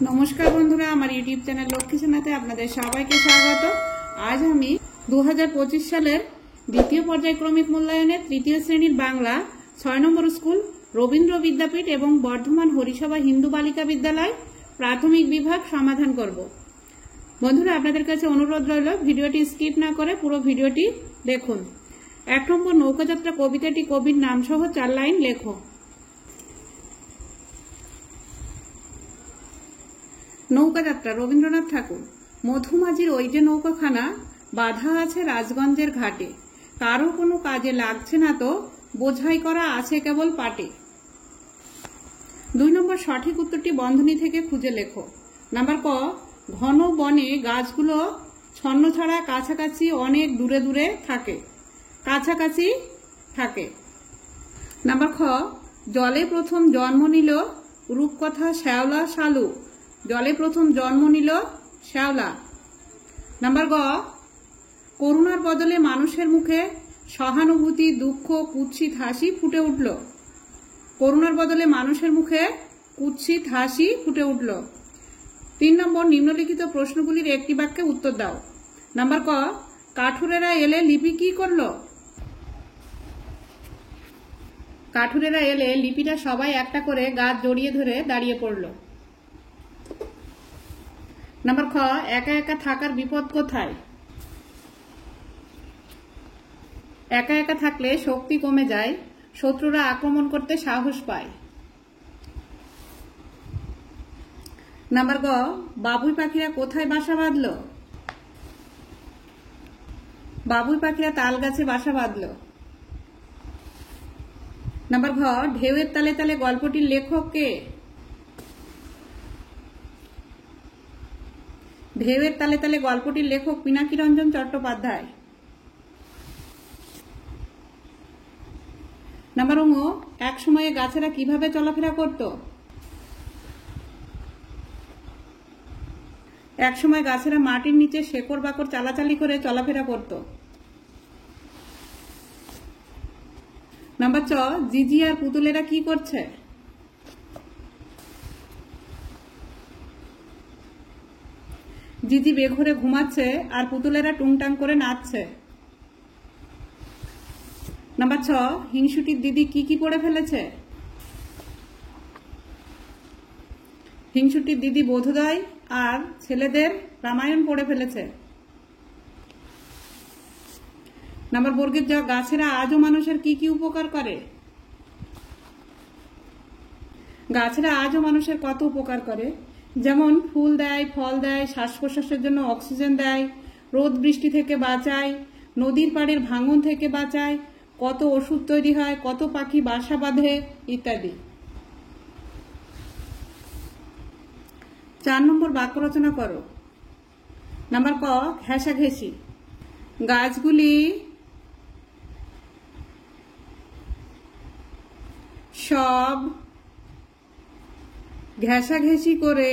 নমস্কার বন্ধুরা, আমার ইউটিউব চ্যানেল লক্ষ্মী সেনাতে আপনাদের সবাইকে স্বাগত। আজ আমি 2025 সালের দ্বিতীয় পর্যায়ক্রমিক মূল্যায়নের তৃতীয় শ্রেণীর বাংলা 6 নম্বর স্কুল রবীন্দ্র বিদ্যাপীঠ এবং বর্ধমান হরিসভা হিন্দু বালিকা বিদ্যালয় প্রাথমিক বিভাগ সমাধান করব। বন্ধুরা, আপনাদের কাছে অনুরোধ রইল ভিডিওটি স্কিপ না করে পুরো ভিডিওটি দেখুন। 1 নম্বর নৌকাযাত্রা কবিতাটি কবির নাম সহ 4 লাইন লেখো। নৌকাযাত্রা রবীন্দ্রনাথ ঠাকুর। মধুমাঝির ওই যে নৌকাখানা বাঁধা আছে রাজগঞ্জের ঘাটে, কারো কোনো কাজে লাগছে না তো, বোঝাই করা আছে কেবল পাটে। 2 নম্বর সঠিক উত্তরটি বন্ধনী থেকে খুঁজে লেখো। নাম্বার ক, ঘন বনে গাছগুলো ছন্ন ছাড়া কাছাকাছি অনেক দূরে দূরে থাকে, কাছাকাছি থাকে। নাম্বার খ, জলে প্রথম জন্ম নিল রূপকথা শ্যাওলা শালু, জলে প্রথম জন্ম নিল শ্যাওলা। নাম্বার গ, করুণার বদলে মানুষের মুখে সহানুভূতি দুঃখ কুৎসিত হাসি ফুটে উঠল, করুণার বদলে মানুষের মুখে কুৎসিত হাসি ফুটে উঠল। 3 নম্বর নিম্নলিখিত প্রশ্নগুলির একটি বাক্যে উত্তর দাও। নাম্বার ক, কাঠুরেরা এলে লিপি কি করলো? কাঠুরেরা এলে লিপিটা সবাই একটা করে গাছ জড়িয়ে ধরে দাঁড়িয়ে পড়ল। নাম্বার খ, একা একা থাকার বিপদ কোথায়? একা একা থাকলে শক্তি কমে যায়, শত্রুরা আক্রমণ করতে সাহস পায়। নাম্বার গ, বাবুই পাখিরা কোথায় বাসা বাঁধল? বাবুই পাখিরা তাল গাছে বাসা বাঁধল। নাম্বার ঘ, ঢেউয়ের তালে তালে গল্পটির লেখক কে? ঢেউয়ের তালে তালে গল্পটির লেখক পিনাকিরঞ্জন চট্টোপাধ্যায়। নাম্বার ঙ, এক সময়ে গাছেরা কিভাবে চলাফেরা করত? এক সময় গাছেরা মাটির নিচে শেকড় বাকড় চালাচালি করে চলাফেরা করত। নাম্বার চ, জিজি আর পুতুলেরা কি করছে? জিজি বেঘরে ঘুমাচ্ছে আর পুতুলেরা টুংটাং করে নাচছে। নাম্বার ছ, হিংসুটির দিদি কি কি পড়ে ফেলেছে? হিংসুটির দিদি বোধোদয় আর ছেলেদের রামায়ণ পড়ে ফেলেছে। নাম্বার বর্গের জ, গাছেরা আজও মানুষের কি কি উপকার করে? গাছেরা আজও মানুষের কত উপকার করে, যেমন ফুল দেয়, ফল দেয়, শ্বাস প্রশ্বাসের জন্য অক্সিজেন দেয়, রোদ বৃষ্টি থেকে বাঁচায়, নদীর পাড়ের ভাঙন থেকে বাঁচায়, কত ওষুধ তৈরি হয়, কত পাখি বাসা বাঁধে ইত্যাদি। 4 নম্বর বাক্য রচনা করো। নাম্বার ক, ঘেঁষাঘেঁষি। গাছগুলি সব ঘেঁষাঘেঁষি করে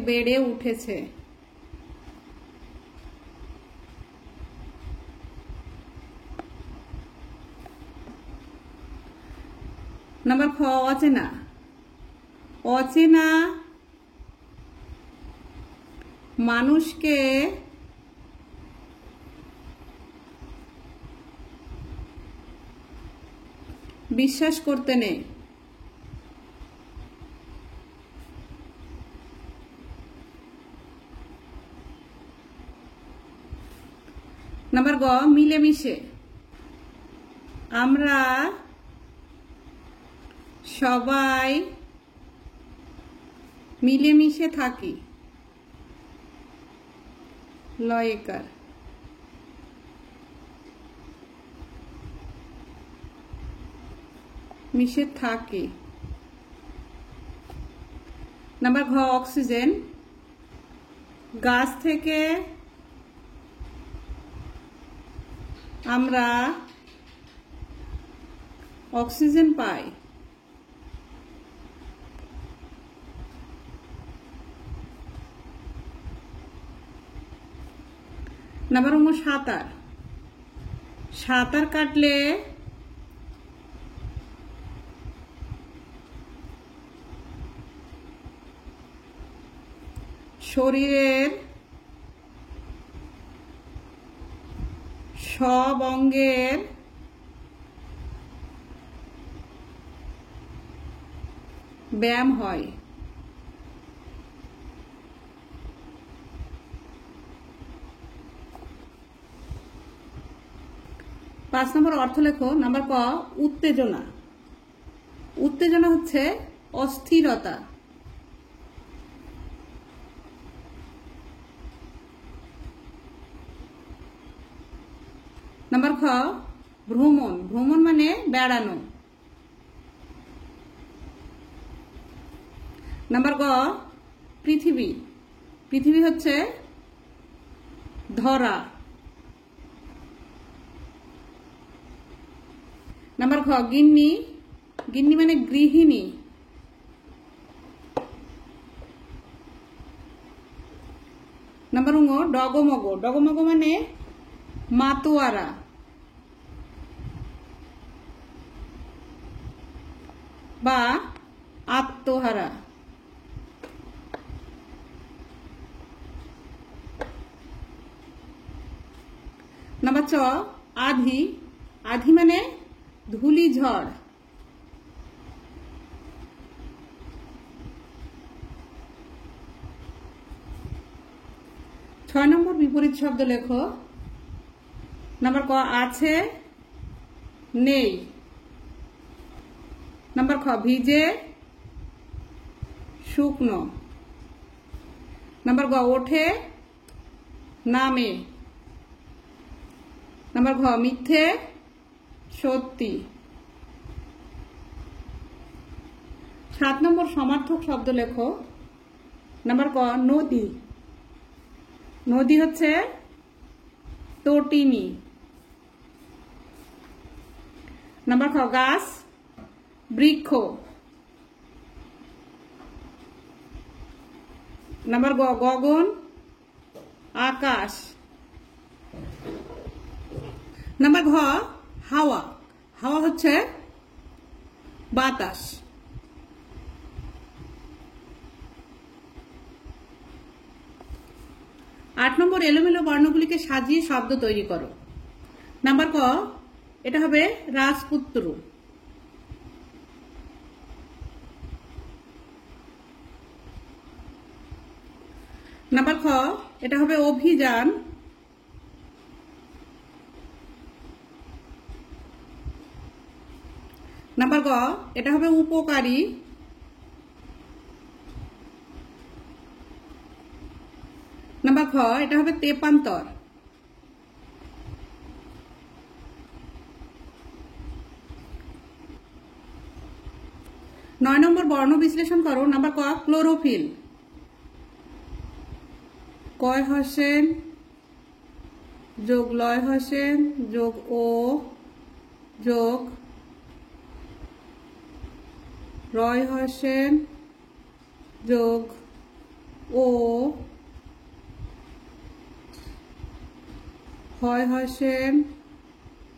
বেড়ে উঠেছে। নাম্বার খ, অচেনা। অচেনা মানুষকে বিশ্বাস করতে নেই। নাম্বার গ, মিলেমিশে। আমরা সবাই মিলেমিশে থাকি। লয়কার। মিশে থাকে। নাম্বার ঘ, অক্সিজেন। গাছ থেকে আমরা অক্সিজেন পাই। নাম্বার সাঁতার, সাঁতার কাটলে শরীরের সব অঙ্গের ব্যায়াম হয়। 5 নম্বর অর্থ লেখো। নাম্বার ক, উত্তেজনা। উত্তেজনা হচ্ছে অস্থিরতা। নাম্বার খ, ভ্রমণ। ভ্রমণ মানে বেড়ানো। নাম্বার গ, পৃথিবী। পৃথিবী হচ্ছে ধরা। নাম্বার খ, গিন্নি। গিন্নি মানে গৃহিণী। নাম্বার ঙ, ডগমগ। ডগমগ মানে মাতোয়ারা। বা আত্মহারা। নাম্বার চ, আধি। আধি মানে ধূলি ঝড়। ছয় নম্বর বিপরীত শব্দ লেখো। নাম্বার ক, আছে নেই। নাম্বার খ, ভিজে শুকনো। নাম্বার গ, ওঠে নামে। নাম্বার ঘ, মিথ্যে সত্যি। 7 নম্বর সমার্থক শব্দ লেখো। নাম্বার ক, নদী। নদী হচ্ছে তটিনী। নাম্বার খ, গাছ বৃক্ষ। নাম্বার গ, গগন আকাশ। নাম্বার ঘ, হাওয়া। হাওয়া হচ্ছে বাতাস। 8 নম্বর এলোমেলো বর্ণগুলিকে সাজিয়ে শব্দ তৈরি করো। নাম্বার ক, এটা হবে রাজপুত্র। নাম্বার খ, এটা হবে অভিযান। নাম্বার গ, এটা হবে উপকারী। নাম্বার খ, এটা হবে তেপান্তর। নয় নম্বর বর্ণ বিশ্লেষণ করো। নাম্বার ক, ক্লোরোফিল। কয় হসেন যোগ লয় হসেন যোগ ও যোগ রয় হসেন যোগ ও হয় হসেন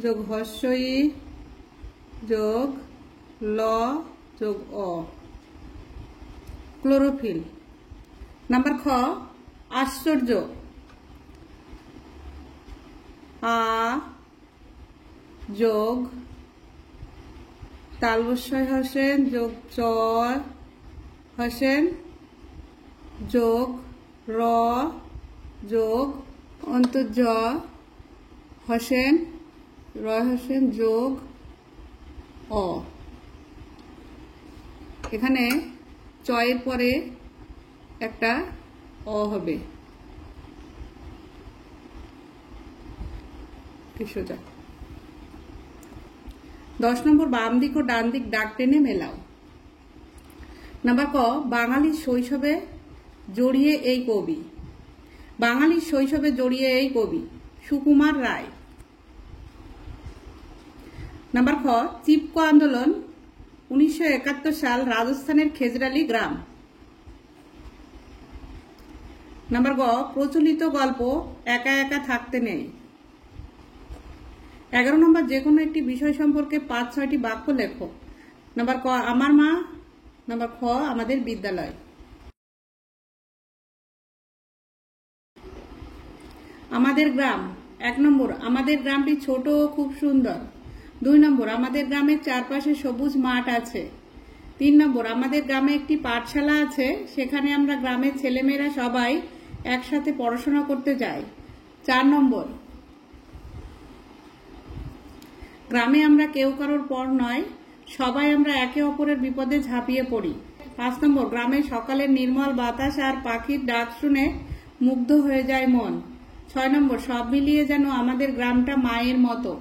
যোগ হস্যই যোগ ল যোগ অ, ক্লোরোফিল। নাম্বার খ, আশ্চর্য। আ যোগ তালবস্যয় হসেন যোগ চ হসেন যোগ র যোগ অন্তর্জ হসেন রয় হসেন যোগ অ। এখানে চয়ের পরে একটা অ হবে। সোজা। 10 নম্বর বাম দিক ও ডান দিক দাগ টেনে মেলাও। নাম্বার ক, বাঙালির শৈশবে জড়িয়ে এই কবি। বাঙালির শৈশবে জড়িয়ে এই কবি সুকুমার রায়। নাম্বার খ, চিপকো আন্দোলন 1971 সাল রাজস্থানের খেজরালি গ্রাম। নাম্বার গ, প্রচলিত গল্প একা একা থাকতে নেই। 11 নম্বর, যে কোনো একটি বিষয় সম্পর্কে 5-6টি বাক্য লেখো। নাম্বার ক, আমার মা। নাম্বার খ, আমাদের বিদ্যালয়। আমাদের গ্রাম। 1 নম্বর, আমাদের গ্রামটি ছোট ও খুব সুন্দর। 2 নম্বর, আমাদের গ্রামের চারপাশে সবুজ মাঠ আছে। 3 নম্বর, আমাদের গ্রামে একটি পাঠশালা আছে, সেখানে আমরা গ্রামের ছেলেমেয়েরা সবাই একসাথে পড়াশোনা করতে যাই। 4 নম্বর, গ্রামে আমরা কেউ কারোর পর নয়, সবাই আমরা একে অপরের বিপদে ঝাঁপিয়ে পড়ি। 5 নম্বর, গ্রামে সকালের নির্মল বাতাস আর পাখির ডাক শুনে মুগ্ধ হয়ে যায় মন। 6 নম্বর, সব মিলিয়ে যেন আমাদের গ্রামটা মায়ের মতো।